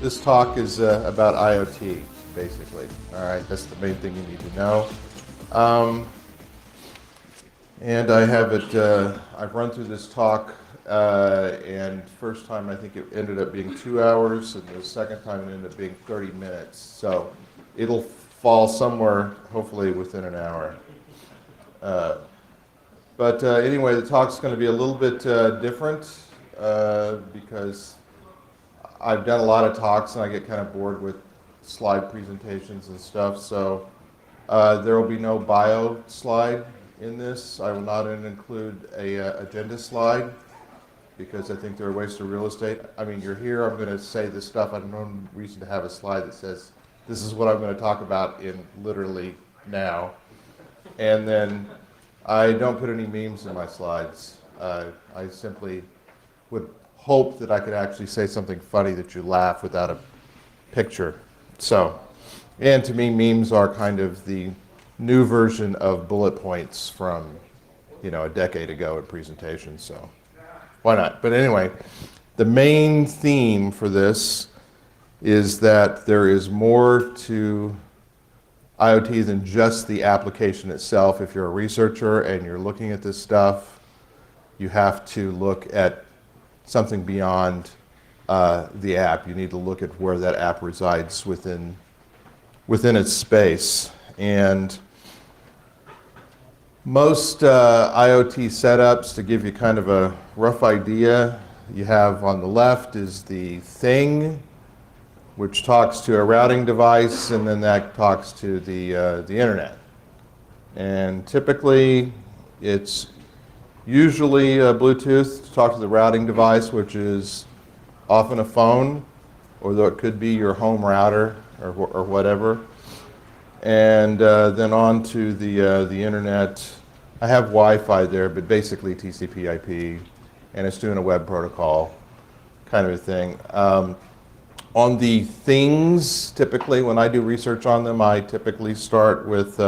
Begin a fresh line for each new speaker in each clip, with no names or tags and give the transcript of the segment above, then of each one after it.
This talk is about IoT, basically. All right, that's the main thing you need to know. And I have it, I've run through this talk, and first time I think it ended up being 2 hours, and the second time it ended up being 30 minutes. So it'll fall somewhere, hopefully within an hour. But anyway, the talk's going to be a little bit different because I've done a lot of talks and I get kind of bored with slide presentations and stuff. So there will be no bio slide in this. I will not include a agenda slide because I think they're a waste of real estate. I mean, you're here, I'm going to say this stuff. I have no reason to have a slide that says this is what I'm going to talk about in literally now. And then I don't put any memes in my slides. I simply would hope that I could actually say something funny that you laugh without a picture. So, and to me, memes are kind of the new version of bullet points from, a decade ago in presentations. So, why not? But anyway, the main theme for this is that there is more to IoT than just the application itself. If you're a researcher and you're looking at this stuff, you have to look at something beyond the app. You need to look at where that app resides within its space. And most IoT setups, to give you kind of a rough idea, you have on the left is the thing, which talks to a routing device, and then that talks to the internet. And typically, it's usually Bluetooth to talk to the routing device, which is often a phone, or though it could be your home router or whatever. And then on to the internet. I have Wi-Fi there, but basically TCP/IP, and it's doing a web protocol kind of a thing. On the things, typically when I do research on them, I typically start with,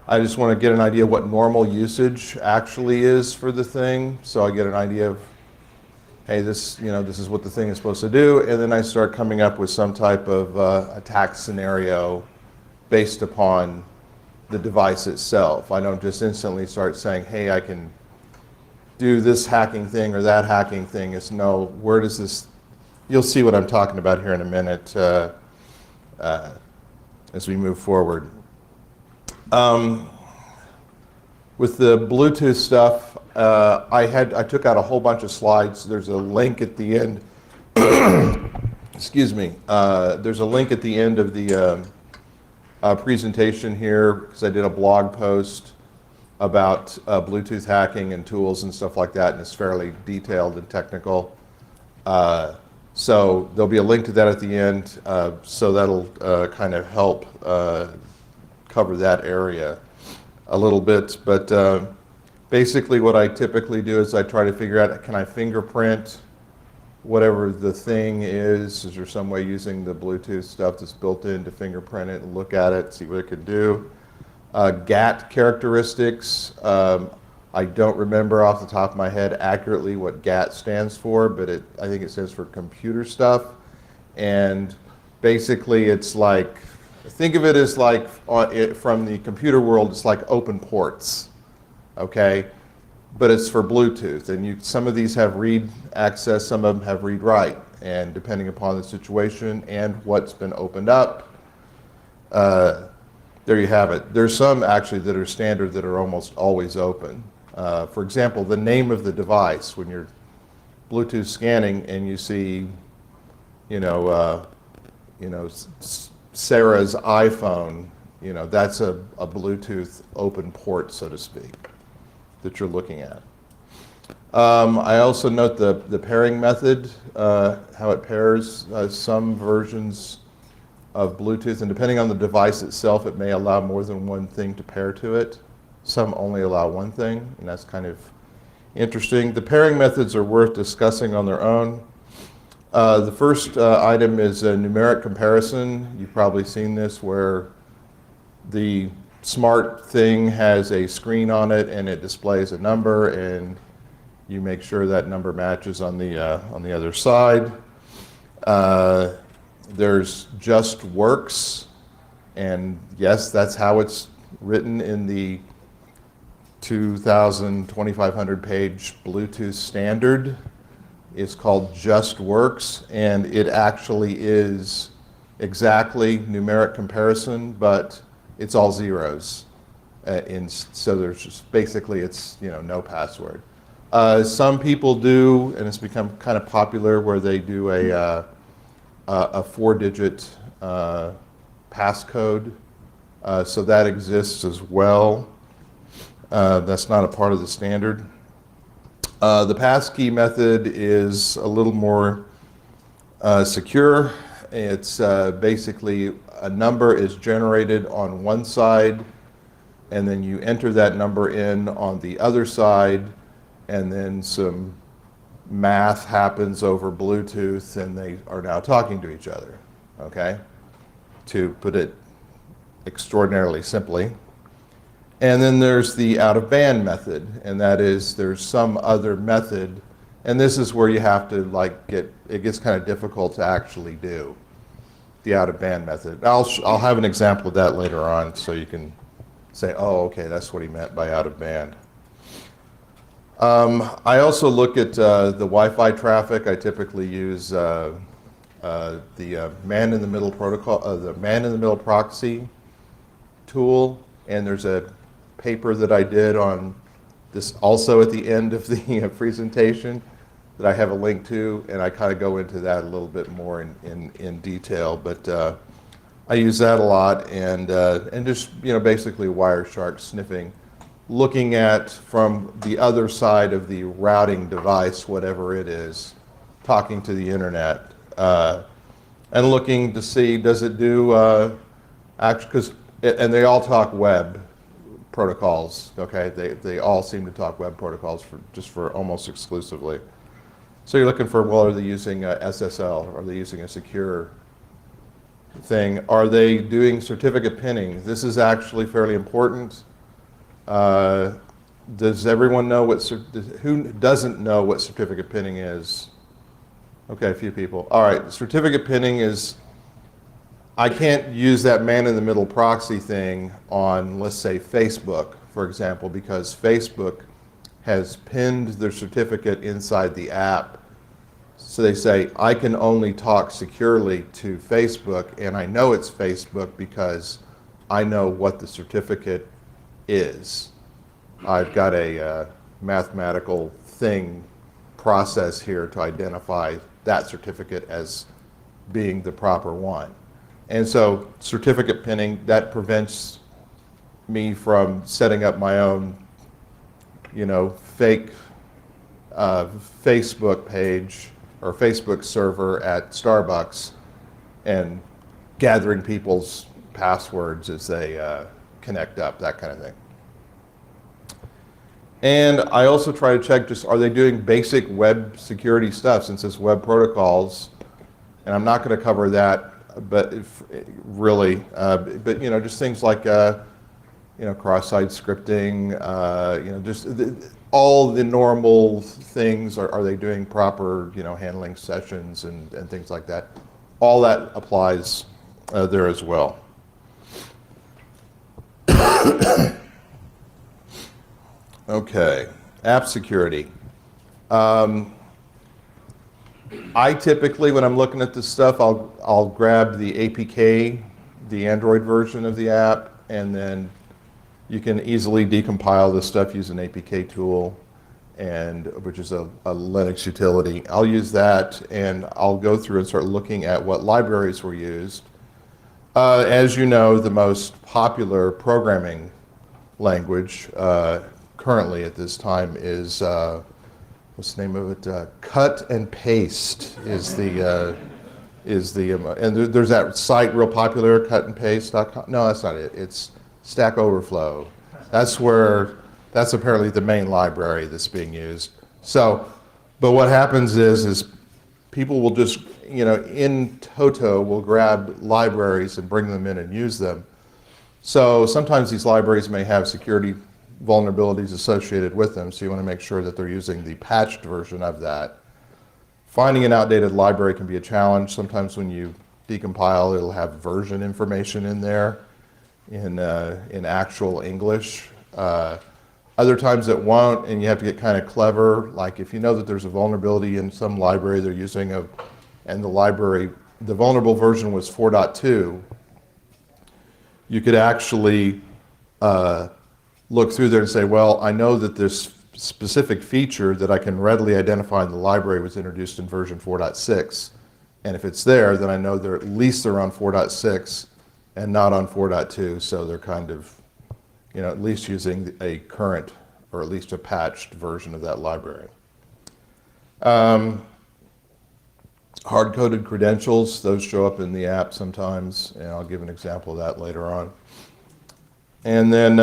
I just want to get an idea what normal usage actually is for the thing. So I get an idea of, hey, this is what the thing is supposed to do. And then I start coming up with some type of attack scenario based upon the device itself. I don't just instantly start saying, hey, I can do this hacking thing or that hacking thing. It's no, where does this, you'll see what I'm talking about here in a minute as we move forward. With the Bluetooth stuff, I took out a whole bunch of slides. There's a link at the end. Excuse me. There's a link at the end of the presentation here because I did a blog post about Bluetooth hacking and tools and stuff like that, and it's fairly detailed and technical. So there'll be a link to that at the end, so that'll kind of help cover that area a little bit. But basically what I typically do is I try to figure out, can I fingerprint whatever the thing is? Is there some way using the Bluetooth stuff that's built in to fingerprint it and look at it, see what it can do? GAT characteristics. I don't remember off the top of my head accurately what GAT stands for, but I think it stands for computer stuff. And basically it's like, think of it as like, from the computer world, it's like open ports, okay? But it's for Bluetooth, and some of these have read access, some of them have read write, and depending upon the situation and what's been opened up, there you have it. There's some actually that are standard that are almost always open. For example, the name of the device, when you're Bluetooth scanning and you see, Sarah's iPhone, that's a Bluetooth open port, so to speak, that you're looking at. I also note the pairing method, how it pairs some versions of Bluetooth, and depending on the device itself, it may allow more than one thing to pair to it. Some only allow one thing, and that's kind of interesting. The pairing methods are worth discussing on their own. The first item is a numeric comparison. You've probably seen this where the smart thing has a screen on it and it displays a number, and you make sure that number matches on the other side. There's just works, and yes, that's how it's written in the 2,500 page Bluetooth standard. It's called just works, and it actually is exactly numeric comparison, but it's all zeros. So there's just basically it's no password. Some people do, and it's become kind of popular, where they do a 4-digit passcode. So that exists as well. That's not a part of the standard. The passkey method is a little more secure. It's basically a number is generated on one side, and then you enter that number in on the other side, and then some math happens over Bluetooth, and they are now talking to each other, okay? To put it extraordinarily simply. And then there's the out-of-band method, and that is there's some other method, and this is where you have to it gets kind of difficult to actually do the out-of-band method. I'll have an example of that later on, so you can say, oh, okay, that's what he meant by out-of-band. I also look at the Wi-Fi traffic. I typically use the man-in-the-middle protocol, the man-in-the-middle proxy tool, and there's a paper that I did on this also at the end of the presentation that I have a link to, and I kind of go into that a little bit more in detail, but I use that a lot, and just basically Wireshark sniffing, looking at from the other side of the routing device, whatever it is, talking to the internet, and looking to see does it do actually, and they all talk web protocols, okay? They all seem to talk web protocols for almost exclusively. So you're looking for, well, are they using SSL? Are they using a secure thing? Are they doing certificate pinning? This is actually fairly important. Does everyone know who doesn't know what certificate pinning is? Okay, a few people. All right, certificate pinning is, I can't use that man-in-the-middle proxy thing on, let's say, Facebook, for example, because Facebook has pinned their certificate inside the app. So they say, I can only talk securely to Facebook, and I know it's Facebook because I know what the certificate is. I've got a mathematical process here to identify that certificate as being the proper one. And so certificate pinning, that prevents me from setting up my own, fake Facebook page or Facebook server at Starbucks and gathering people's passwords as they connect up, that kind of thing. And I also try to check are they doing basic web security stuff, since it's web protocols, and I'm not going to cover that, but just things like cross-site scripting, all the normal things. Are they doing proper handling sessions and things like that? All that applies there as well. Okay, app security. I typically, when I'm looking at this stuff, I'll grab the APK, the Android version of the app, and then you can easily decompile this stuff using an APK tool, which is a Linux utility. I'll use that, and I'll go through and start looking at what libraries were used. As you know, the most popular programming language currently at this time is what's the name of it? Cut and paste is the and there's that site real popular, cutandpaste.com. No, that's not it. It's Stack Overflow. That's apparently the main library that's being used. So, but what happens is people will just, in toto will grab libraries and bring them in and use them. So sometimes these libraries may have security vulnerabilities associated with them, so you want to make sure that they're using the patched version of that. Finding an outdated library can be a challenge. Sometimes when you decompile, it'll have version information in there in actual English. Other times it won't, and you have to get kind of clever. Like if you know that there's a vulnerability in some library they're using, and the vulnerable version was 4.2, you could actually look through there and say, well, I know that this specific feature that I can readily identify in the library was introduced in version 4.6. And if it's there, then I know they're at least they're on 4.6 and not on 4.2, so they're kind of, at least using a current or at least a patched version of that library. Hard-coded credentials, those show up in the app sometimes, and I'll give an example of that later on. And then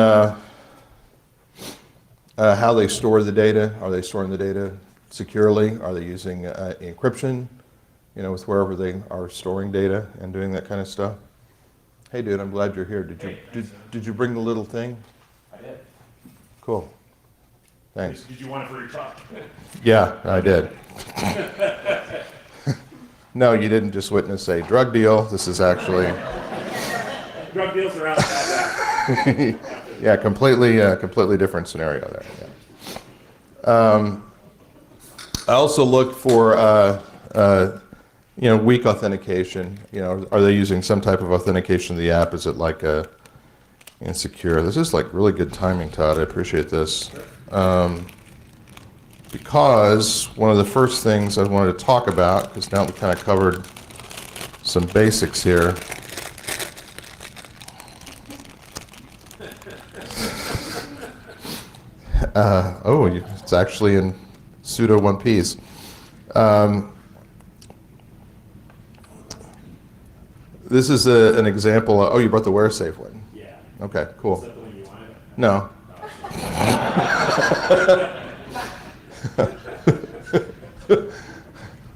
how they store the data. Are they storing the data securely? Are they using encryption, with wherever they are storing data and doing that kind of stuff? Hey, dude, I'm glad you're here. Did you bring the little thing?
I did.
Cool. Thanks.
Did you want it for your talk?
Yeah, I did. No, you didn't just witness a drug deal. This is actually...
Drug deals are outside.
Yeah, completely different scenario there. Yeah. I also look for weak authentication. Are they using some type of authentication of the app? Is it like insecure? This is like really good timing, Todd. I appreciate this. Because one of the first things I wanted to talk about, because now we kind of covered some basics here. It's actually in pseudo one piece. This is an example of, you brought the WearSafe one?
Yeah.
Okay, cool.
Is that the one you wanted?
No.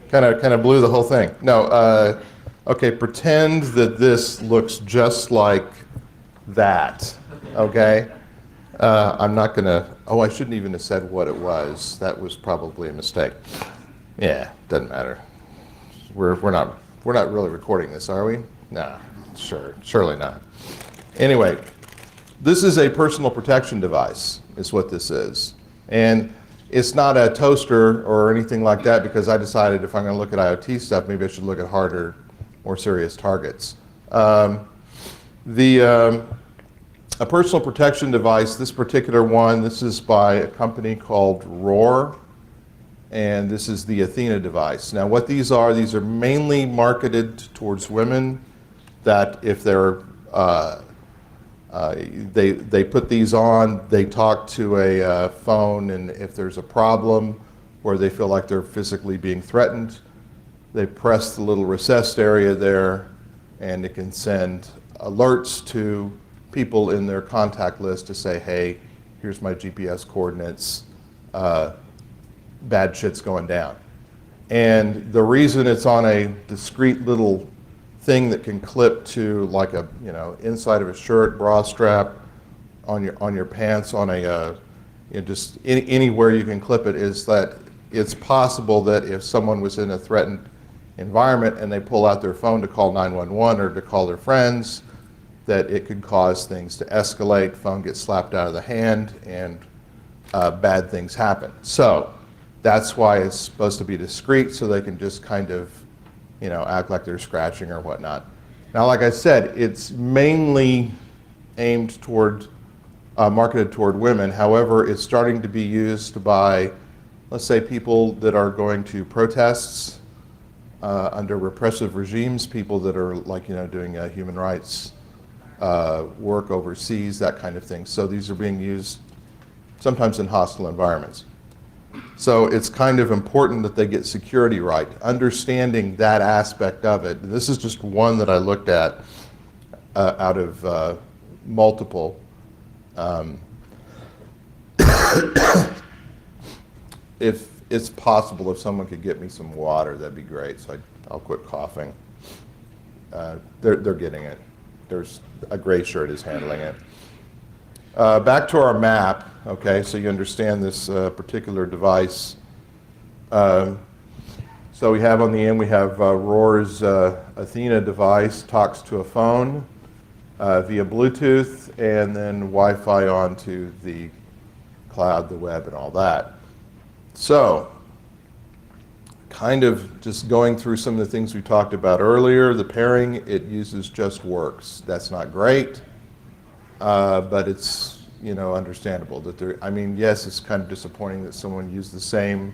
Kind of blew the whole thing. No, okay, pretend that this looks just like that, okay? I'm not gonna, I shouldn't even have said what it was. That was probably a mistake. Yeah, doesn't matter. We're not really recording this, are we? Nah, surely not. Anyway, this is a personal protection device, is what this is. And it's not a toaster or anything like that, because I decided if I'm going to look at IoT stuff, maybe I should look at harder, more serious targets. A personal protection device, this particular one, this is by a company called Roar, and this is the Athena device. Now what these are mainly marketed towards women that if they're they put these on, they talk to a phone, and if there's a problem where they feel like they're physically being threatened, they press the little recessed area there, and it can send alerts to people in their contact list to say, hey, here's my GPS coordinates, bad shit's going down. And the reason it's on a discrete little thing that can clip to like a, inside of a shirt, bra strap, on your pants, on a, just anywhere you can clip it, is that it's possible that if someone was in a threatened environment and they pull out their phone to call 911 or to call their friends, that it could cause things to escalate, phone gets slapped out of the hand, and bad things happen. So that's why it's supposed to be discreet, so they can just kind of, act like they're scratching or whatnot. Now, like I said, it's mainly aimed toward, marketed toward women. However, it's starting to be used by, let's say, people that are going to protests under repressive regimes, people that are like, doing human rights work overseas, that kind of thing. So these are being used sometimes in hostile environments. So it's kind of important that they get security right, understanding that aspect of it. This is just one that I looked at out of multiple. If it's possible, if someone could get me some water, that'd be great. So I'll quit coughing. They're getting it. There's a gray shirt is handling it. Back to our map, okay, so you understand this particular device. So So we have on the end, we have Roar's Athena device, talks to a phone via Bluetooth, and then Wi-Fi onto the cloud, the web, and all that. So, kind of just going through some of the things we talked about earlier. The pairing, it uses just works. That's not great, but it's, you know, understandable that there, I mean, yes, it's kind of disappointing that someone used the same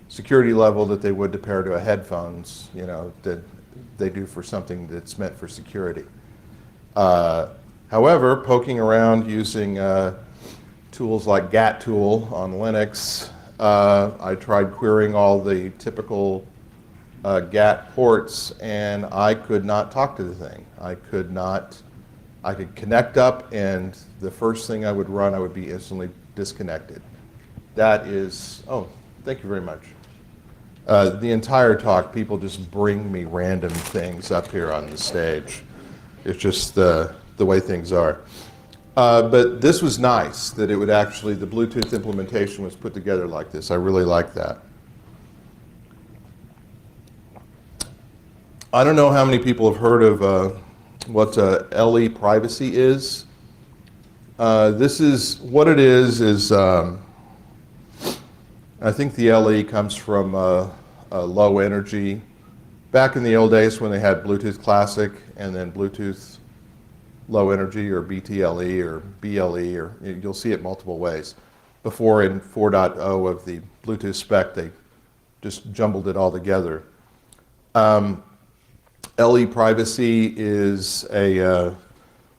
security level that they would to pair to a headphones, you know, that they do for something that's meant for security. However, poking around using tools like GATTool on Linux, I tried querying all the typical GATT ports, and I could not talk to the thing. I could connect up, and the first thing I would run, I would be instantly disconnected. That is, oh, thank you very much. The entire talk, people just bring me random things up here on the stage. It's just the way things are. But this was nice that it would actually, the Bluetooth implementation was put together like this. I really like that. I don't know how many people have heard of what LE privacy is. This is, what it is I think the LE comes from low energy. Back in the old days when they had Bluetooth Classic and then Bluetooth Low Energy or BTLE or BLE, or you'll see it multiple ways. Before in 4.0 of the Bluetooth spec, they just jumbled it all together. LE privacy is a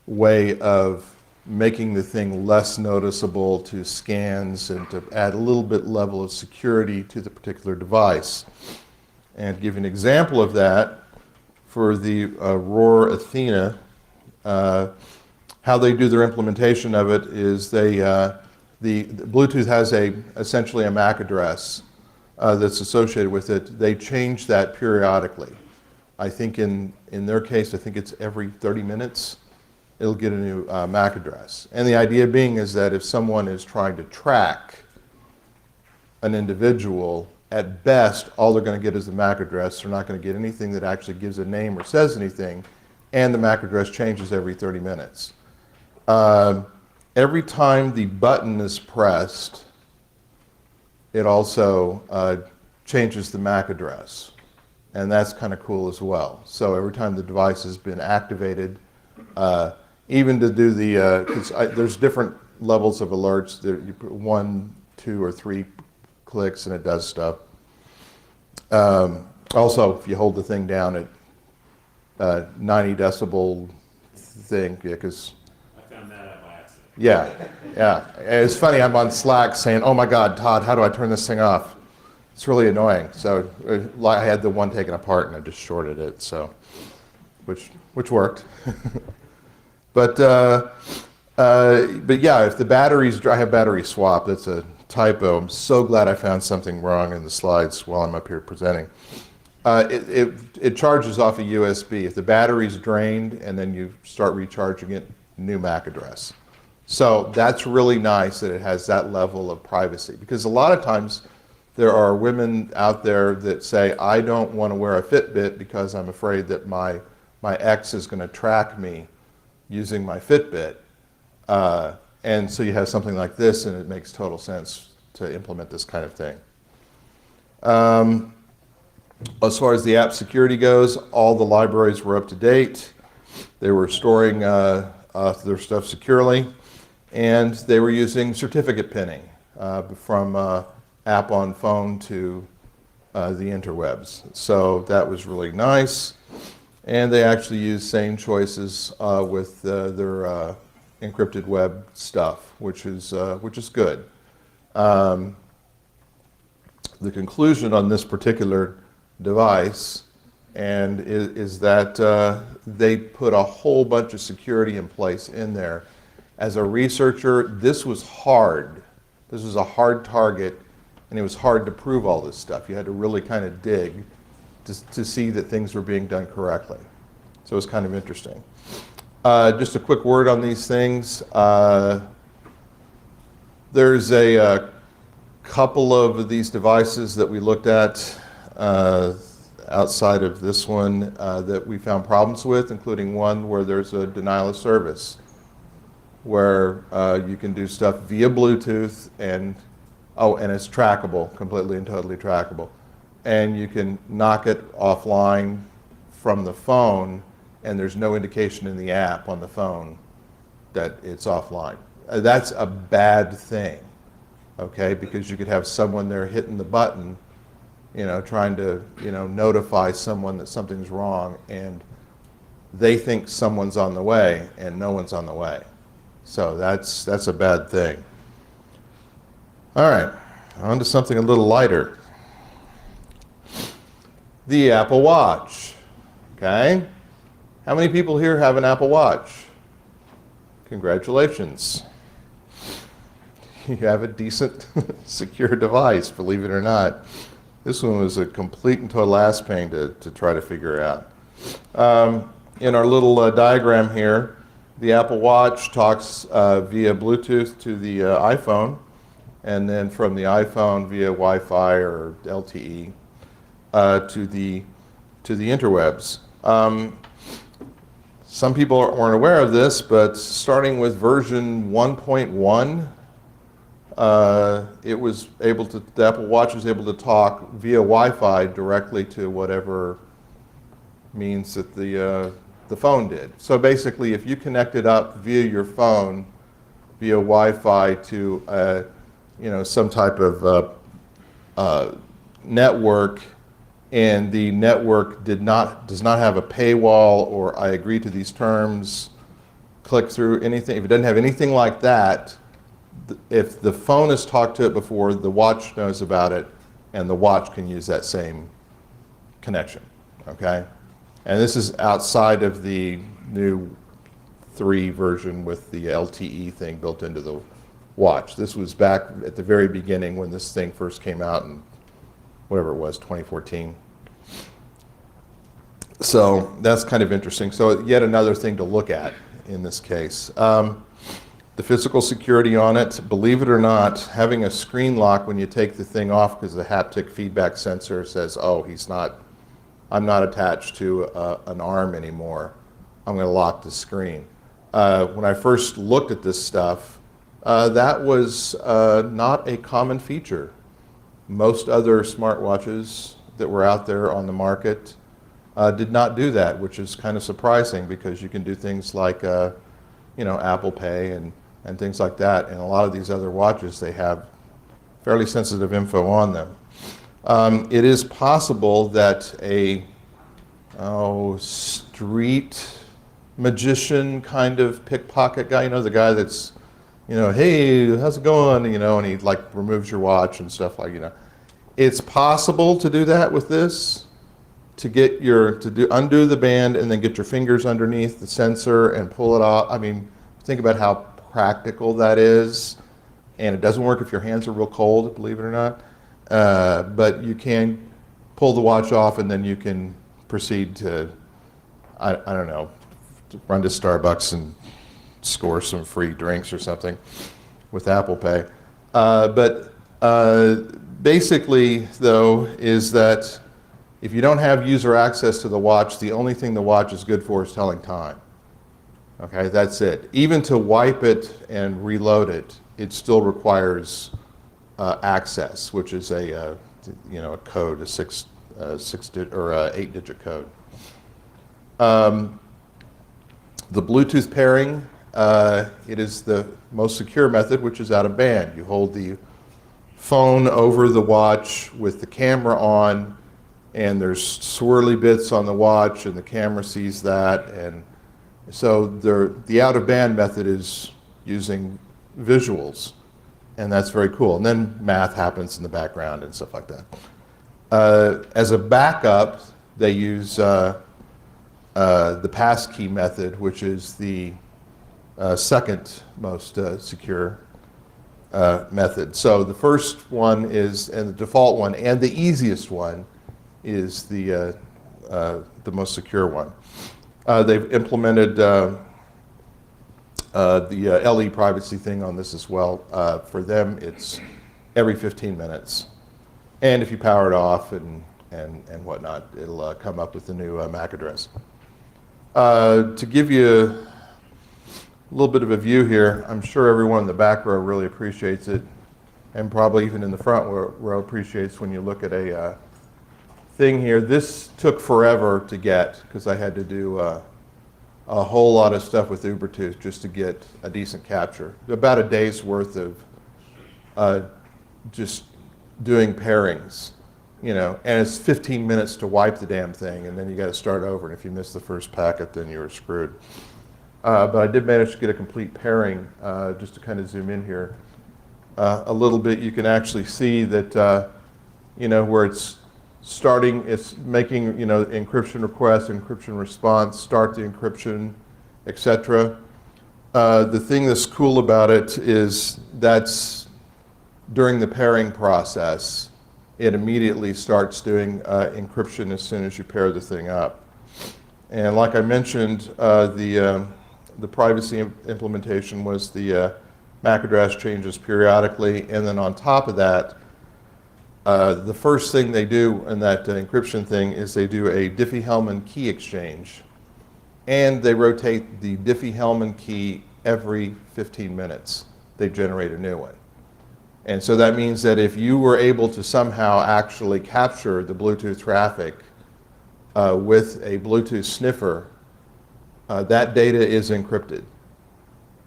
way of making the thing less noticeable to scans and to add a little bit level of security to the particular device. And to give you an example of that, for the Roar Athena, how they do their implementation of it is they, the Bluetooth has essentially a MAC address that's associated with it. They change that periodically. I think in their case, I think it's every 30 minutes. It'll get a new MAC address. And the idea being is that if someone is trying to track an individual, at best, all they're going to get is the MAC address. They're not going to get anything that actually gives a name or says anything, and the MAC address changes every 30 minutes. Every time the button is pressed, it also changes the MAC address. And that's kind of cool as well. So every time the device has been activated, even to do the, because there's different levels of alerts. You put 1, 2, or 3 clicks and it does stuff. Also, if you hold the thing down at 90 decibel thing, because
I found that out by accident.
yeah. It's funny, I'm on Slack saying, oh my God, Todd, how do I turn this thing off? It's really annoying. So I had the one taken apart and I just shorted it, so, which worked. But yeah, if the batteries, I have battery swap, that's a typo. I'm so glad I found something wrong in the slides while I'm up here presenting. It charges off a USB. If the battery's drained and then you start recharging it, new MAC address. So that's really nice that it has that level of privacy, because a lot of times there are women out there that say, I don't want to wear a Fitbit because I'm afraid that my ex is going to track me using my Fitbit. And so you have something like this, and it makes total sense to implement this kind of thing. As far as the app security goes, all the libraries were up to date. They were storing their stuff securely, and they were using certificate pinning from app on phone to the interwebs. So that was really nice. And they actually used same choices with their encrypted web stuff, which is good. The conclusion on this particular device is that they put a whole bunch of security in place in there. As a researcher, this was hard. This was a hard target, and it was hard to prove all this stuff. You had to really kind of dig to see that things were being done correctly. So it was kind of interesting. Just a quick word on these things. There's a couple of these devices that we looked at. uh, outside of this one that we found problems with, including one where there's a denial of service, where you can do stuff via Bluetooth and it's trackable, completely and totally trackable. And you can knock it offline from the phone, and there's no indication in the app on the phone that it's offline. That's a bad thing, okay? Because you could have someone there hitting the button, trying to, notify someone that something's wrong, and they think someone's on the way, and no one's on the way. So that's a bad thing. All right, on to something a little lighter. The Apple Watch, okay? How many people here have an Apple Watch? Congratulations. You have a decent, secure device, believe it or not. This one was a complete and total ass pain to try to figure out. In our little diagram here, the Apple Watch talks via Bluetooth to the iPhone, and then from the iPhone via Wi-Fi or LTE to the interwebs. Some people weren't aware of this, but starting with version 1.1, the Apple Watch was able to talk via Wi-Fi directly to whatever means that the phone did. So basically, if you connected up via your phone, via Wi-Fi to some type of network, and the network does not have a paywall or I agree to these terms, click through anything. If it doesn't have anything like that, if the phone has talked to it before, the watch knows about it, and the watch can use that same connection, okay? And this is outside of the new 3 version with the LTE thing built into the watch. This was back at the very beginning when this thing first came out in whatever it was, 2014. So that's kind of interesting. So yet another thing to look at in this case. The physical security on it, believe it or not, having a screen lock when you take the thing off because the haptic feedback sensor says, oh, I'm not attached to an arm anymore. I'm going to lock the screen. When I first looked at this stuff, that was not a common feature. Most other smartwatches that were out there on the market did not do that, which is kind of surprising because you can do things like Apple Pay and things like that. And a lot of these other watches, they have fairly sensitive info on them. It is possible that a street magician kind of pickpocket guy, the guy that's, hey, how's it going? And he like removes your watch and stuff like, It's possible to do that with this, to undo the band and then get your fingers underneath the sensor and pull it off. I mean, think about how practical that is. And it doesn't work if your hands are real cold, believe it or not. But you can pull the watch off and then you can proceed to, I don't know, run to Starbucks and score some free drinks or something with Apple Pay. But basically, though, is that if you don't have user access to the watch, the only thing the watch is good for is telling time. Okay, that's it. Even to wipe it and reload it, it still requires access, which is a code, a 8-digit code. The Bluetooth pairing, it is the most secure method, which is out of band. You hold the phone over the watch with the camera on, and there's swirly bits on the watch, and the camera sees that, and so the out-of-band method is using visuals, and that's very cool. And then math happens in the background and stuff like that. As a backup, they use the passkey method, which is the second most secure method. So the first one is, and the default one, and the easiest one is the most secure one. They've implemented the LE privacy thing on this as well. For them, it's every 15 minutes. And if you power it off and and whatnot. It'll come up with the new MAC address. To give you a little bit of a view here, I'm sure everyone in the back row really appreciates it, and probably even in the front row appreciates when you look at a thing here. This took forever to get because I had to do a whole lot of stuff with Ubertooth just to get a decent capture. About a day's worth of just doing pairings, you know, and it's 15 minutes to wipe the damn thing, and then you got to start over, and if you miss the first packet, then you're screwed. But I did manage to get a complete pairing, just to kind of zoom in here a little bit. You can actually see that, you know, where it's starting, it's making, you know, encryption request, encryption response, start the encryption, etc. The thing that's cool about it is that's during the pairing process, it immediately starts doing encryption as soon as you pair the thing up. And like I mentioned, the privacy implementation was the MAC address changes periodically, and then on top of that, the first thing they do in that encryption thing is they do a Diffie-Hellman key exchange, and they rotate the Diffie-Hellman key every 15 minutes. They generate a new one. And so that means that if you were able to somehow actually capture the Bluetooth traffic with a Bluetooth sniffer, that data is encrypted.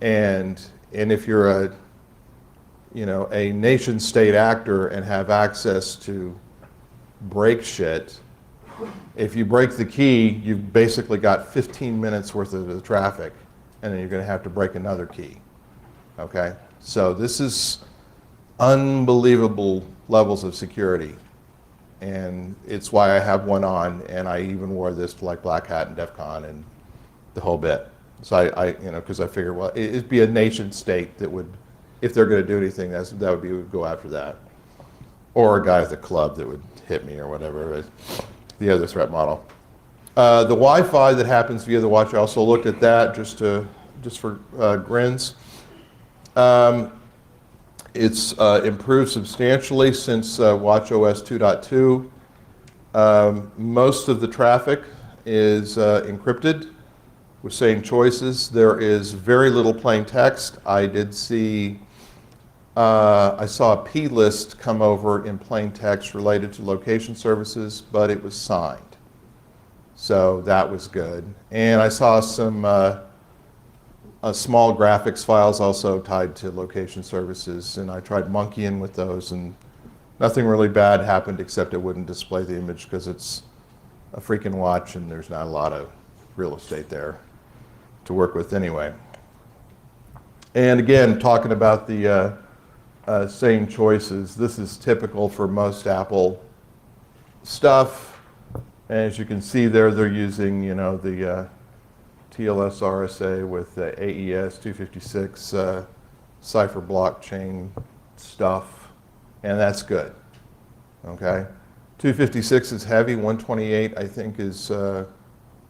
And if you're a, you know, a nation state actor and have access to break shit, if you break the key, you've basically got 15 minutes worth of the traffic, and then you're going to have to break another key. Okay? So this is unbelievable levels of security. And it's why I have one on, and I even wore this to like Black Hat and DEF CON and the whole bit. So I you know, because I figured, well, it'd be a nation state that would, if they're going to do anything, that would be, would go after that. Or a guy with a club that would hit me or whatever, the other threat model. The Wi-Fi that happens via the watch, I also looked at that just for grins. It's improved substantially since watchOS 2.2. Most of the traffic is encrypted with same choices. There is very little plain text. I did see, I saw a plist come over in plain text related to location services, but it was signed. So that was good. And I saw some small graphics files also tied to location services, and I tried monkeying with those, and nothing really bad happened except it wouldn't display the image because it's a freaking watch and there's not a lot of real estate there to work with anyway. And again, talking about the same choices, this is typical for most Apple stuff. And as you can see there, they're using, you know, the TLS RSA with AES 256 cipher blockchain stuff, and that's good. Okay, 256 is heavy. 128 I think is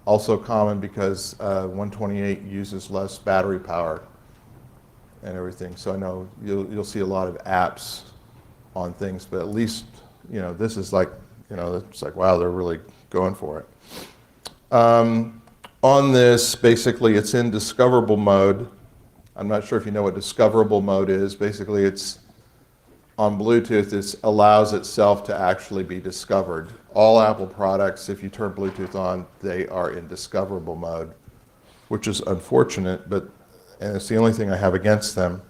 also common because 128 uses less battery power and everything. So I know you'll see a lot of apps on things, but at least, you know, this is like, you know, it's like, wow, they're really going for it. On this, basically, it's in discoverable mode. I'm not sure if you know what discoverable mode is. Basically, it's on Bluetooth, it allows itself to actually be discovered. All Apple products, if you turn Bluetooth on, they are in discoverable mode, which is unfortunate, and it's the only thing I have against them.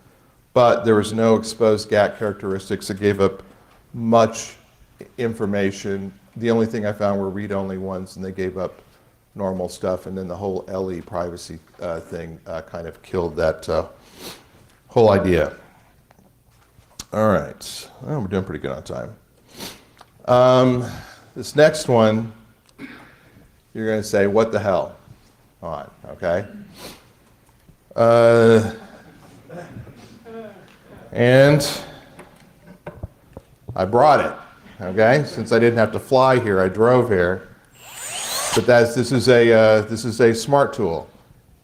But there was no exposed GAT characteristics. It gave up much information. The only thing I found were read-only ones, and they gave up normal stuff, and then the whole LE privacy thing kind of killed that whole idea. All right, well, we're doing pretty good on time. This next one, you're going to say, what the hell? On, okay? And I brought it, okay? Since I didn't have to fly here, I drove here. But this is a smart tool.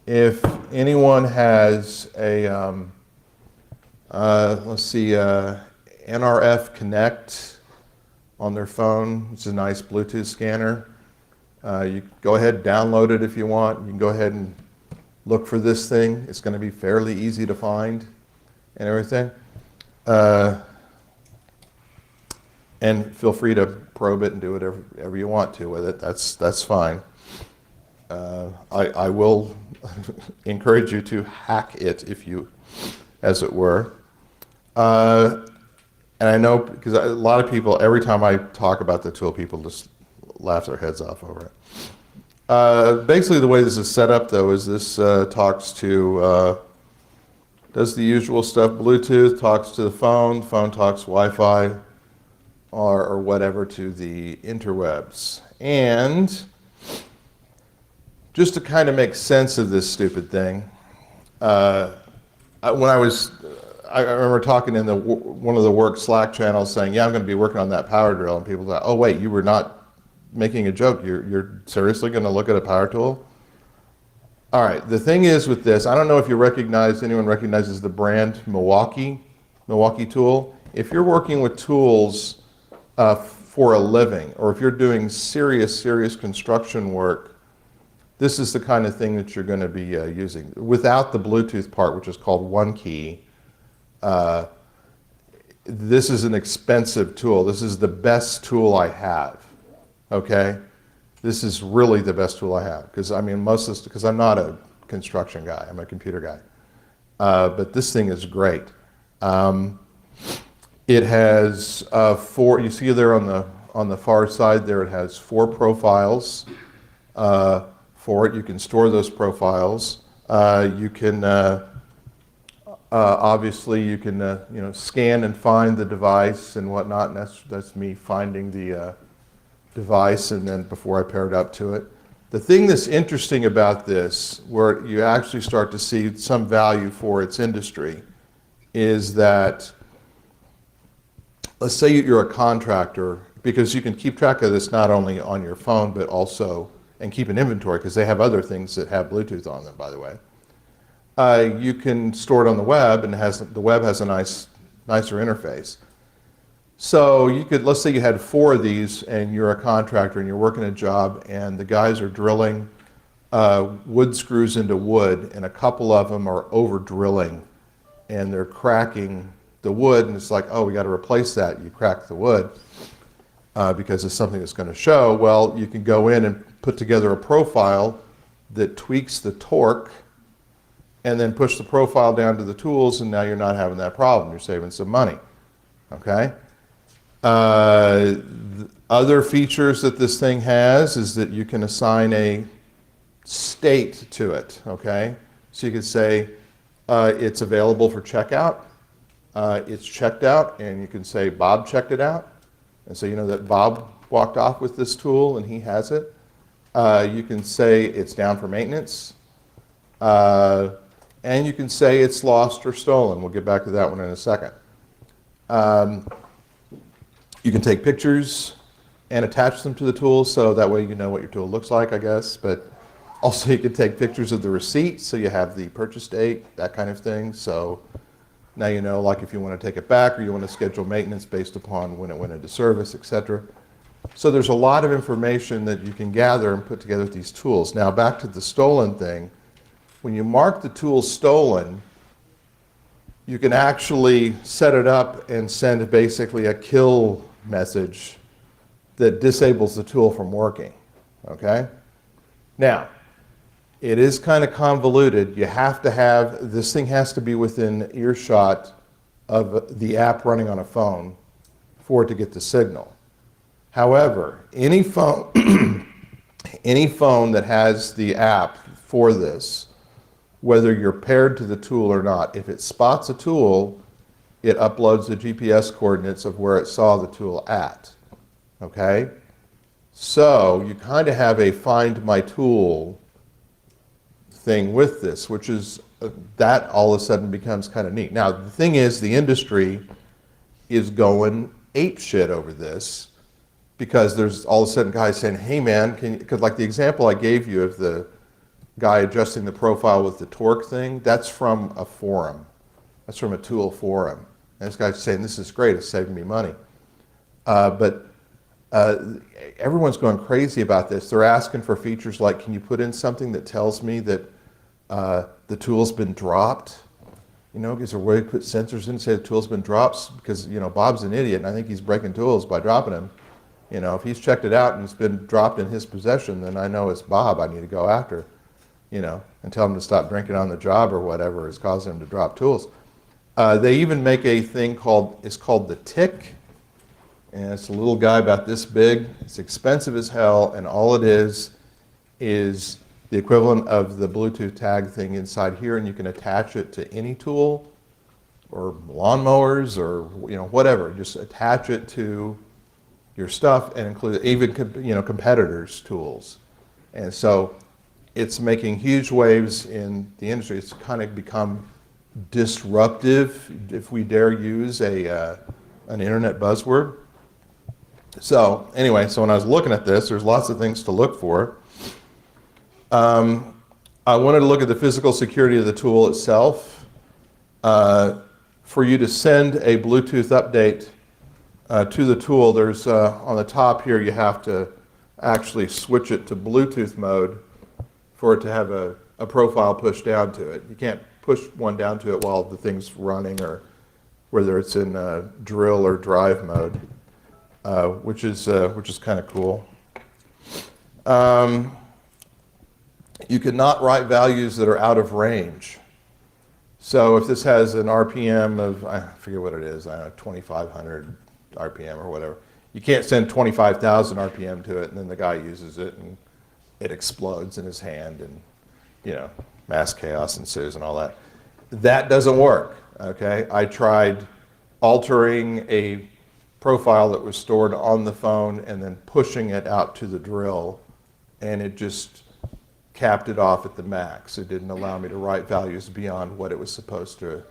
If anyone has a let's see, NRF Connect on their phone. It's a nice Bluetooth scanner. You can go ahead and download it if you want. You can go ahead and look for this thing. It's going to be fairly easy to find and everything. And feel free to probe it and do whatever you want to with it. That's fine. I will encourage you to hack it if you, as it were. And I know because a lot of people, every time I talk about the tool, people just laugh their heads off over it. Basically, the way this is set up, though, is this talks to, does the usual stuff, Bluetooth, talks to the phone talks Wi-Fi, or whatever to the interwebs. And just to kind of make sense of this stupid thing, I remember talking in one of the work Slack channels saying, yeah, I'm going to be working on that power drill. And people thought, oh, wait, you were not making a joke. You're seriously going to look at a power tool? All right, the thing is with this, I don't know if anyone recognizes the brand Milwaukee tool. If you're working with tools for a living, or if you're doing serious construction work, this is the kind of thing that you're going to be using. Without the Bluetooth part, which is called One Key, this is an expensive tool. This is the best tool I have, okay? This is really the best tool I have, because I mean, because I'm not a construction guy, I'm a computer guy. But this thing is great. It has you see there on the far side there, it has 4 profiles for it. You can store those profiles. You can obviously you can scan and find the device and whatnot, and that's me finding the device, and then before I pair it up to it. The thing that's interesting about this, where you actually start to see some value for its industry, is that, let's say you're a contractor, because you can keep track of this not only on your phone, but also, and keep an inventory, because they have other things that have Bluetooth on them, by the way. You can store it on the web, and the web has a nicer interface. So let's say you had 4 of these, and you're a contractor, and you're working a job, and the guys are drilling wood screws into wood, and a couple of them are over drilling, and they're cracking the wood, and it's like, oh, we got to replace that. You crack the wood because it's something that's going to show. Well, you can go in and put together a profile that tweaks the torque, and then push the profile down to the tools, and now you're not having that problem. You're saving some money, okay? Other features that this thing has is that you can assign a state to it, okay? So you could say it's available for checkout, it's checked out, and you can say Bob checked it out, and so you know that Bob walked off with this tool and he has it. You can say it's down for maintenance, and you can say it's lost or stolen. We'll get back to that one in a second. You can take pictures and attach them to the tool, so that way you know what your tool looks like, I guess. But also you can take pictures of the receipt, so you have the purchase date, that kind of thing. So now you know, like if you want to take it back, or you want to schedule maintenance based upon when it went into service, etc. So there's a lot of information that you can gather and put together with these tools. Now back to the stolen thing. When you mark the tool stolen, you can actually set it up and send basically a kill message that disables the tool from working, okay? Now, it is kind of convoluted. You have to have, this thing has to be within earshot of the app running on a phone for it to get the signal. However, any phone, any phone that has the app for this, whether you're paired to the tool or not, if it spots a tool, it uploads the GPS coordinates of where it saw the tool at, okay? So you kind of have a find my tool thing with this, which is, that all of a sudden becomes kind of neat. Now, the thing is, the industry is going ape shit over this, because there's all of a sudden guys saying, hey man, because like the example I gave you of the guy adjusting the profile with the torque thing, that's from a forum. That's from a tool forum. And this guy's saying, this is great, it's saving me money. But uh, everyone's going crazy about this. They're asking for features like, can you put in something that tells me that the tool's been dropped? You know, is there a way to put sensors in and say the tool's been dropped? Because, you know, Bob's an idiot, and I think he's breaking tools by dropping them. You know, if he's checked it out and it's been dropped in his possession, then I know it's Bob I need to go after, you know, and tell him to stop drinking on the job or whatever is causing him to drop tools. They even make a thing called the tick, and it's a little guy about this big. It's expensive as hell, and all it is the equivalent of the Bluetooth tag thing inside here, and you can attach it to any tool or lawnmowers or, you know, whatever. Just attach it to your stuff and include even, you know, competitors' tools. And so it's making huge waves in the industry. It's kind of become disruptive, if we dare use an internet buzzword. So anyway, so when I was looking at this, there's lots of things to look for. I wanted to look at the physical security of the tool itself. For you to send a Bluetooth update to the tool, there's on the top here, you have to actually switch it to Bluetooth mode for it to have a profile pushed down to it. You can't push one down to it while the thing's running, or whether it's in drill or drive mode, which is kind of cool. You cannot write values that are out of range. So if this has an RPM of, I forget what it is, I don't know, 2,500 RPM or whatever, you can't send 25,000 RPM to it and then the guy uses it and it explodes in his hand and, you know, mass chaos ensues and all that. That doesn't work, okay? I tried altering a profile that was stored on the phone and then pushing it out to the drill, and it just capped it off at the max. It didn't allow me to write values beyond what it was supposed to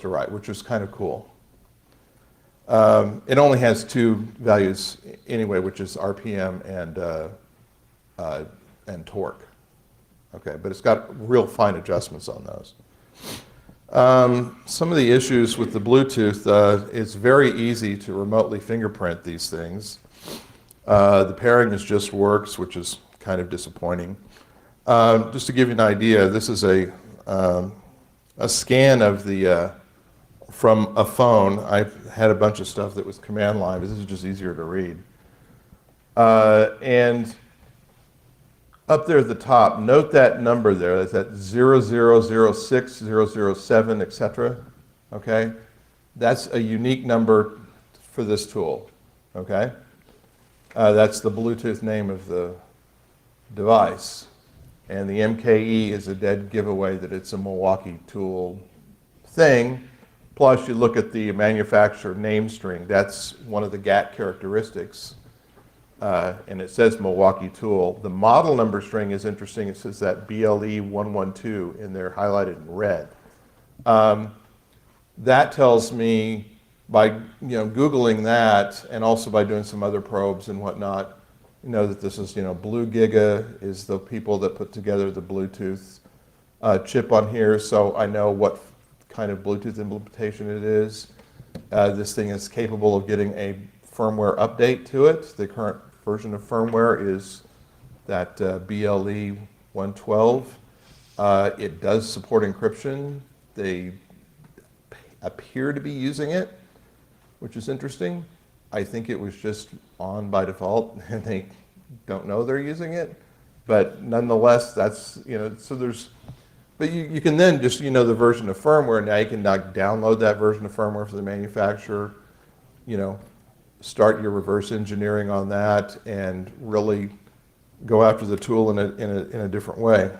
write, which was kind of cool. It only has two values anyway, which is RPM and torque. Okay, but it's got real fine adjustments on those. Some of the issues with the Bluetooth, it's very easy to remotely fingerprint these things. The pairing just works, which is kind of disappointing. Just to give you an idea, this is a scan of the from a phone. I had a bunch of stuff that was command line, but this is just easier to read. And up there at the top, note that number there. That's that 0006, 007, etc. Okay, that's a unique number for this tool. Okay, that's the Bluetooth name of the device. And the MKE is a dead giveaway that it's a Milwaukee tool thing. Plus, you look at the manufacturer name string. That's one of the GAT characteristics. And it says Milwaukee tool. The model number string is interesting. It says that BLE112 in there highlighted in red. That tells me, by Googling that, and also by doing some other probes and whatnot, that this is, Blue Giga is the people that put together the Bluetooth chip on here, so I know what kind of Bluetooth implementation it is. This thing is capable of getting a firmware update to it. The current version of firmware is that BLE 112. It does support encryption. They appear to be using it, which is interesting. I think it was just on by default and they don't know they're using it. But nonetheless, that's, so there's, but you can then just, the version of firmware, now you can download that version of firmware for the manufacturer, start your reverse engineering on that and really go after the tool in a different way.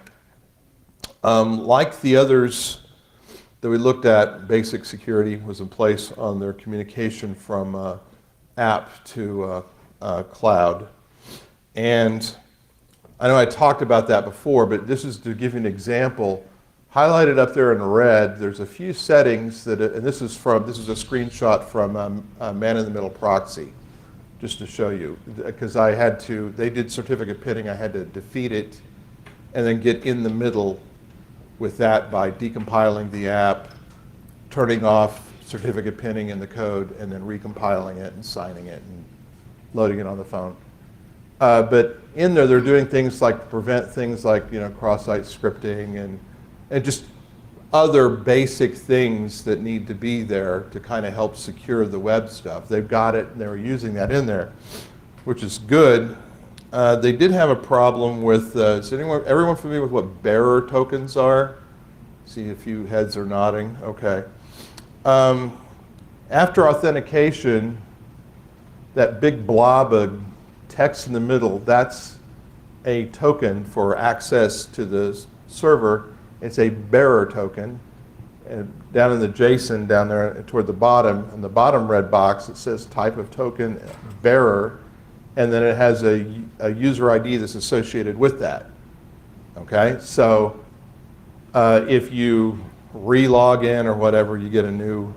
Like the others that we looked at, basic security was in place on their communication from app to cloud. And I know I talked about that before, but this is to give you an example. Highlighted up there in red, there's a few settings that, and this is a screenshot from man-in-the-middle proxy, just to show you, because they did certificate pinning, I had to defeat it and then get in the middle with that by decompiling the app, turning off certificate pinning in the code, and then recompiling it and signing it loading it on the phone. But in there, they're doing things like prevent things like cross-site scripting and just other basic things that need to be there to kind of help secure the web stuff. They've got it, and they were using that in there, which is good. They did have a problem with, is everyone familiar with what bearer tokens are? See a few heads are nodding, okay. After authentication, that big blob of text in the middle, that's a token for access to the server. It's a bearer token. And down in the JSON, down there toward the bottom, in the bottom red box, it says type of token, bearer, and then it has a user ID that's associated with that. Okay, so if you re-log in or whatever, you get a new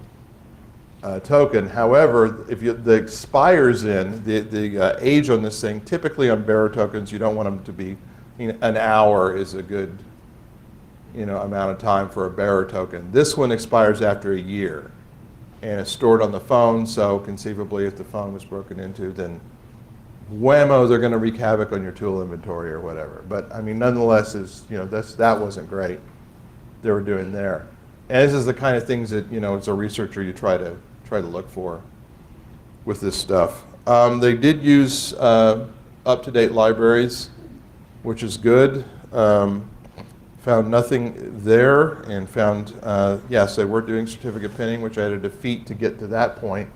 token. However, if the expires in, the age on this thing, typically on bearer tokens, you don't want them to be, an hour is a good amount of time for a bearer token. This one expires after a year, and it's stored on the phone, so conceivably if the phone was broken into, then whammo, they're going to wreak havoc on your tool inventory or whatever. But I mean, nonetheless, that wasn't great they were doing there. And this is the kind of things that, as a researcher, you try to look for with this stuff. They did use up-to-date libraries, which is good. Found nothing there, and found, yes, they were doing certificate pinning, which I had to defeat to get to that point.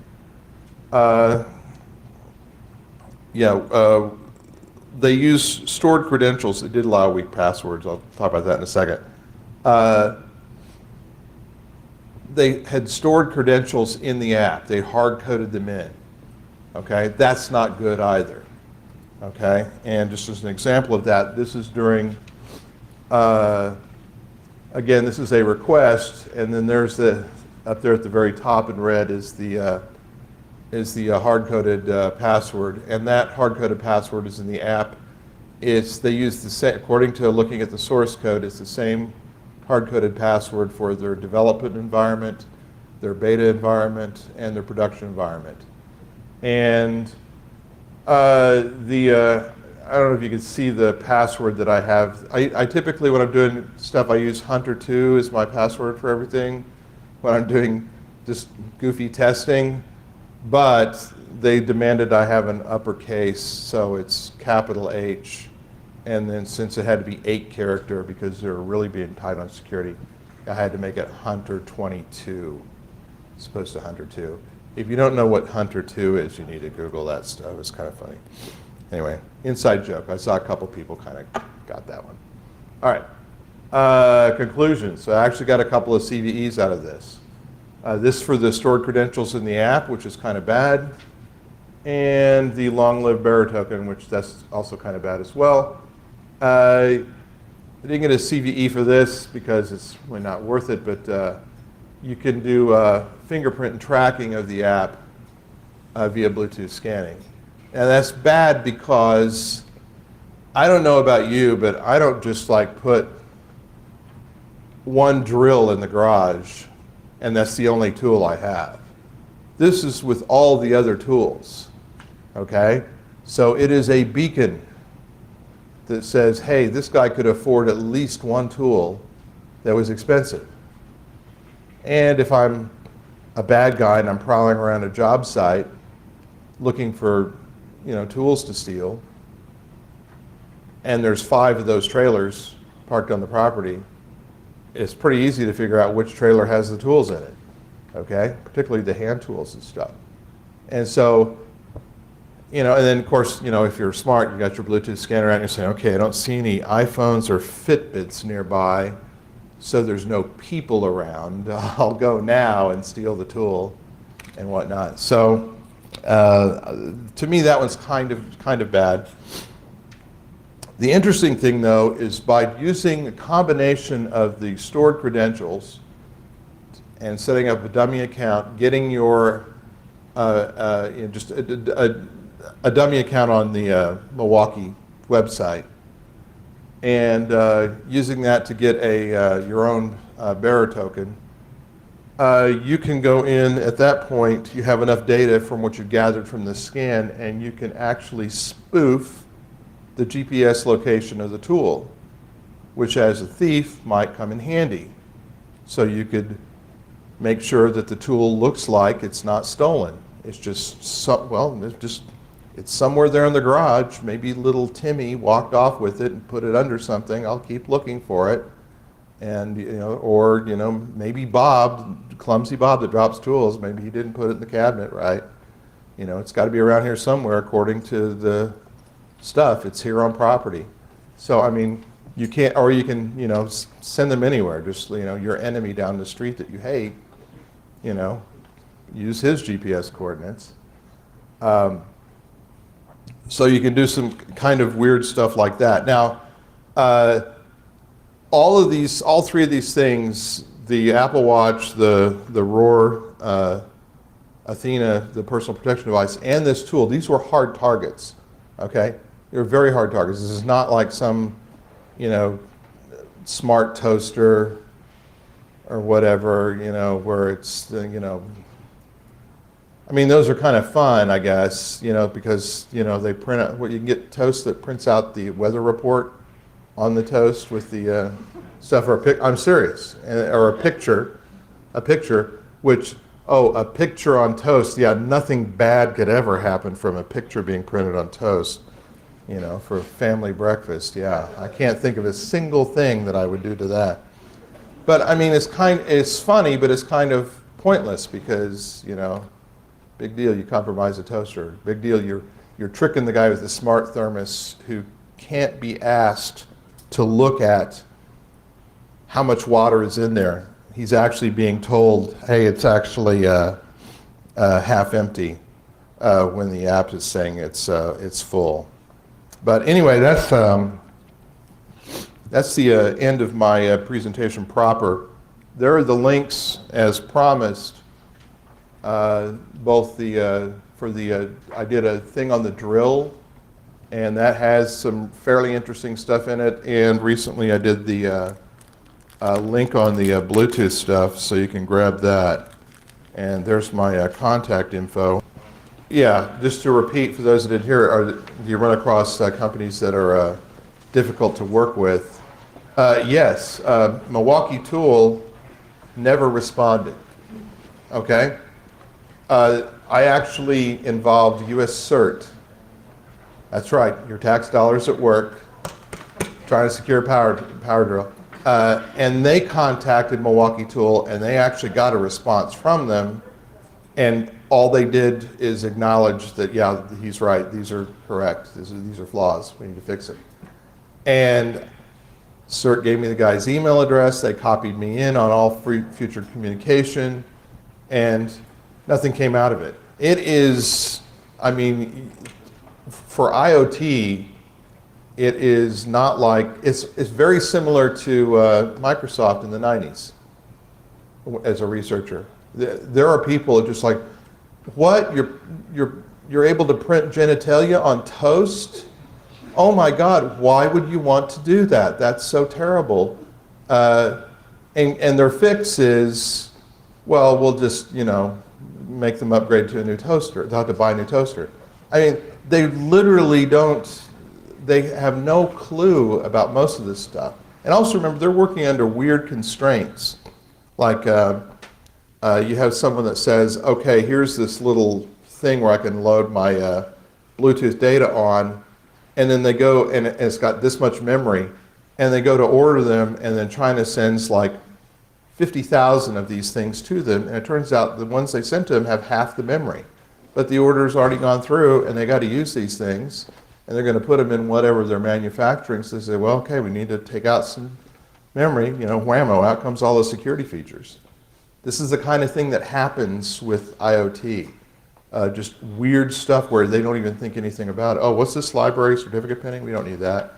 They use stored credentials. They did allow weak passwords. I'll talk about that in a second. They had stored credentials in the app. They hard-coded them in. Okay, that's not good either. Okay, and just as an example of that, this is during, again, this is a request, and then there's up there at the very top in red is the hard-coded password, and that hard-coded password is in the app. They use the same, according to looking at the source code, it's the same hard-coded password for their development environment, their beta environment, and their production environment. And I don't know if you can see the password that I have. I typically, when I'm doing stuff, I use Hunter2 as my password for everything when I'm doing just goofy testing. But they demanded I have an uppercase, so it's capital H. And then since it had to be 8-character because they were really being tight on security, I had to make it Hunter22 as opposed to Hunter2. If you don't know what Hunter2 is, you need to Google that stuff. It's kind of funny. Anyway, inside joke. I saw a couple people kind of got that one. All right. Conclusions. So I actually got a couple of CVEs out of this. This for the stored credentials in the app, which is kind of bad, and the long-lived bearer token, which that's also kind of bad as well. I didn't get a CVE for this because it's really not worth it, but you can do fingerprint and tracking of the app via Bluetooth scanning. And that's bad because I don't know about you, but I don't just like put one drill in the garage and that's the only tool I have. This is with all the other tools, okay? So it is a beacon that says, hey, this guy could afford at least one tool that was expensive. And if I'm a bad guy and I'm prowling around a job site looking for, tools to steal, and there's 5 of those trailers parked on the property, it's pretty easy to figure out which trailer has the tools in it, okay? Particularly the hand tools and stuff. And so, and then of course, if you're smart, you got your Bluetooth scanner out and you're saying, okay, I don't see any iPhones or Fitbits nearby, so there's no people around. I'll go now and steal the tool and whatnot. So to me, that one's kind of bad. The interesting thing, though, is by using a combination of the stored credentials and setting up a dummy account, getting your just a dummy account on the Milwaukee website, and using that to get your own bearer token, You can go in at that point, you have enough data from what you gathered from the scan, and you can actually spoof the GPS location of the tool, which as a thief might come in handy. So you could make sure that the tool looks like it's not stolen. It's just, it's somewhere there in the garage. Maybe little Timmy walked off with it and put it under something. I'll keep looking for it. And, or, maybe Bob, clumsy Bob that drops tools, maybe he didn't put it in the cabinet right. It's got to be around here somewhere according to the stuff. It's here on property. So, I mean, you can't, or you can, send them anywhere. Just, your enemy down the street that you hate, use his GPS coordinates. So you can do some kind of weird stuff like that. Now, all three of these things, the Apple Watch, the Roar, Athena, the personal protection device, and this tool, these were hard targets, okay? They're very hard targets. This is not like some, smart toaster or whatever, where it's, I mean, those are kind of fun, I guess, because, they print out, you can get toast that prints out the weather report on the toast with the stuff, or I'm serious, or a picture, which, a picture on toast, yeah, nothing bad could ever happen from a picture being printed on toast, for family breakfast, yeah. I can't think of a single thing that I would do to that. But I mean, it's funny, but it's kind of pointless because, big deal, you compromise a toaster. Big deal, you're tricking the guy with the smart thermos who can't be asked to look at how much water is in there. He's actually being told, hey, it's actually half empty when the app is saying it's full. But anyway, that's the end of my presentation proper. There are the links as promised. Both I did a thing on the drill, and that has some fairly interesting stuff in it. And recently I did the link on the Bluetooth stuff, so you can grab that. And there's my contact info. Yeah, just to repeat for those that didn't hear it, do you run across companies that are difficult to work with? Yes, Milwaukee Tool never responded, okay? I actually involved US CERT. That's right, your tax dollars at work, trying to secure power drill. And they contacted Milwaukee Tool, and they actually got a response from them, and all they did is acknowledge that, yeah, he's right, these are correct, these are flaws, we need to fix it. And CERT gave me the guy's email address, they copied me in on all future communication, and nothing came out of it. It is, I mean, for IoT, it is not like, it's very similar to Microsoft in the 90s as a researcher. There are people just like, what, you're able to print genitalia on toast? Oh my God, why would you want to do that? That's so terrible. And their fix is, well, we'll just, make them upgrade to a new toaster. They'll have to buy a new toaster. I mean, they literally they have no clue about most of this stuff. And also remember, they're working under weird constraints. Like you have someone that says, okay, here's this little thing where I can load my Bluetooth data on, and then they go, and it's got this much memory, and they go to order them, and then China sends like 50,000 of these things to them, and it turns out the ones they sent to them have half the memory. But the order's already gone through, and they got to use these things, and they're going to put them in whatever they're manufacturing. So they say, well, okay, we need to take out some memory, whammo, out comes all the security features. This is the kind of thing that happens with IoT. Just weird stuff where they don't even think anything about it. Oh, what's this library certificate pinning? We don't need that.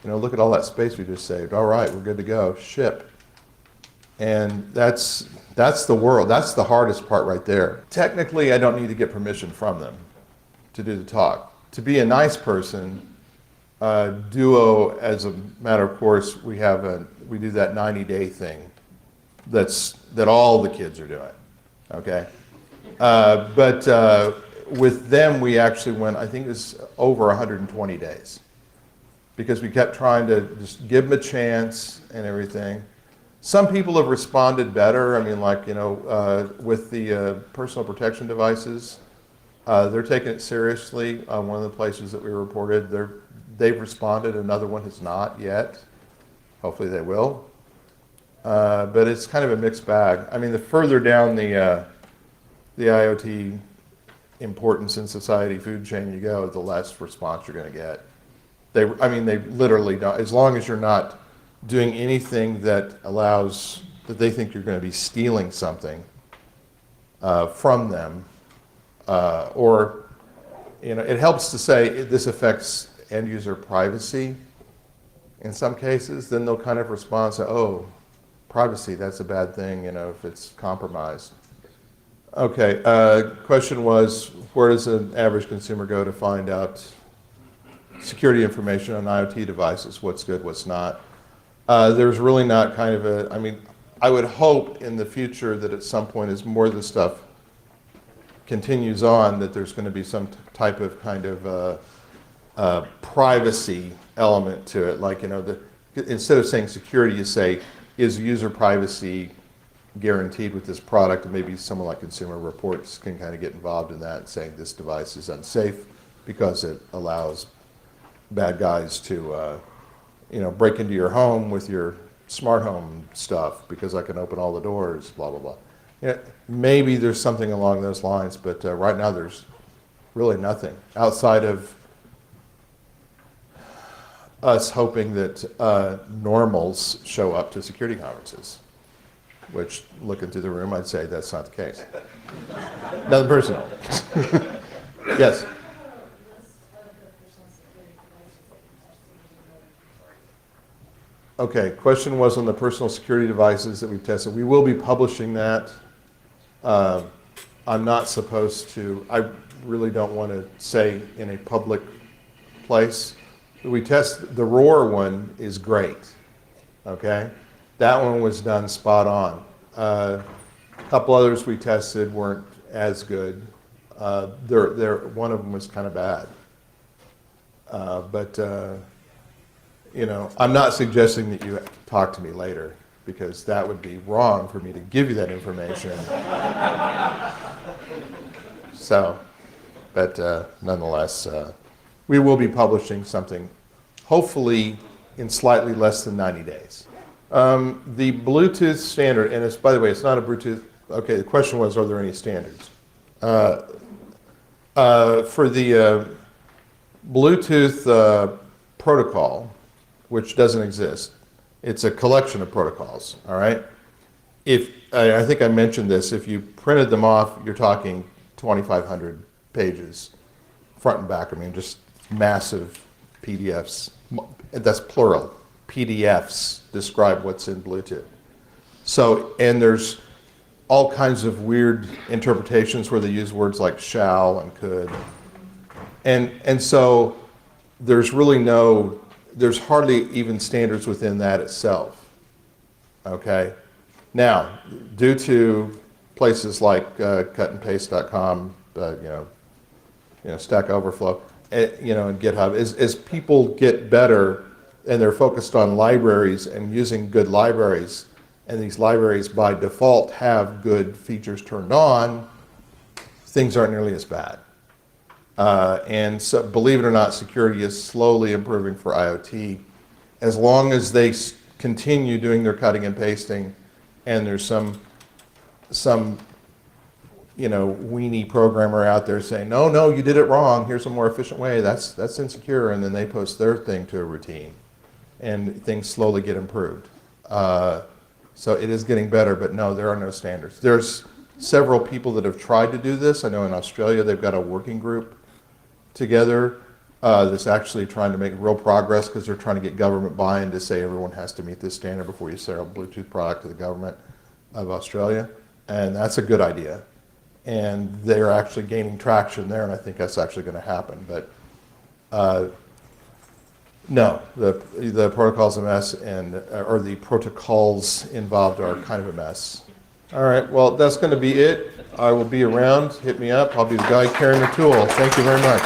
Look at all that space we just saved. All right, we're good to go. Ship. And that's the world. That's the hardest part right there. Technically, I don't need to get permission from them to do the talk. To be a nice person, Duo, as a matter of course, we do that 90-day thing. that all the kids are doing, okay? But with them, we actually went, I think it was over 120 days, because we kept trying to just give them a chance and everything. Some people have responded better. I mean, like, with the personal protection devices, they're taking it seriously. One of the places that we reported, they've responded. Another one has not yet. Hopefully they will. But it's kind of a mixed bag. I mean, the further down the IoT importance in society food chain you go, the less response you're going to get. They literally don't. As long as you're not doing anything that they think you're going to be stealing something from them, or it helps to say this affects end user privacy. In some cases, then they'll kind of respond to, oh, privacy, that's a bad thing, if it's compromised. Okay, question was, where does an average consumer go to find out security information on IoT devices? What's good, what's not? There's really not kind of I would hope in the future that at some point as more of this stuff continues on, that there's going to be some type of kind of privacy element to it. Like, instead of saying security, you say, is user privacy guaranteed with this product? And maybe someone like Consumer Reports can kind of get involved in that, saying this device is unsafe because it allows bad guys to break into your home with your smart home stuff because I can open all the doors, blah, blah, blah. Maybe there's something along those lines, but right now there's really nothing outside of us hoping that normals show up to security conferences, which, looking through the room, I'd say that's not the case. Nothing personal. Yes? Okay, question was on the personal security devices that we've tested. We will be publishing that. I'm not supposed to, I really don't want to say in a public place. We test, the Roar one is great, okay? That one was done spot on. A couple others we tested weren't as good. One of them was kind of bad. I'm not suggesting that you talk to me later, because that would be wrong for me to give you that information. Nonetheless, we will be publishing something, hopefully in slightly less than 90 days. The Bluetooth standard, and by the way, it's not a Bluetooth, okay, the question was, are there any standards? For the Bluetooth protocol, which doesn't exist, it's a collection of protocols, all right? I think I mentioned this, if you printed them off, you're talking 2,500 pages, front and back, just massive PDFs, that's plural, PDFs describe what's in Bluetooth. So, and there's all kinds of weird interpretations where they use words like shall and could. And so there's hardly even standards within that itself, okay? Now, due to places like cutandpaste.com, Stack Overflow, and GitHub, as people get better and they're focused on libraries and using good libraries, and these libraries by default have good features turned on, things aren't nearly as bad. And so, believe it or not, security is slowly improving for IoT. As long as they continue doing their cutting and pasting, and there's some weenie programmer out there saying, no, you did it wrong, here's a more efficient way, that's insecure, and then they post their thing to a routine, and things slowly get improved. So it is getting better, but no, there are no standards. There's several people that have tried to do this. I know in Australia they've got a working group together that's actually trying to make real progress, because they're trying to get government buy-in to say everyone has to meet this standard before you sell a Bluetooth product to the government of Australia. And that's a good idea. And they're actually gaining traction there, and I think that's actually going to happen. But No, the protocol's a mess, and or the protocols involved are kind of a mess. All right, well, that's going to be it. I will be around. Hit me up. I'll be the guy carrying the tool. Thank you very much.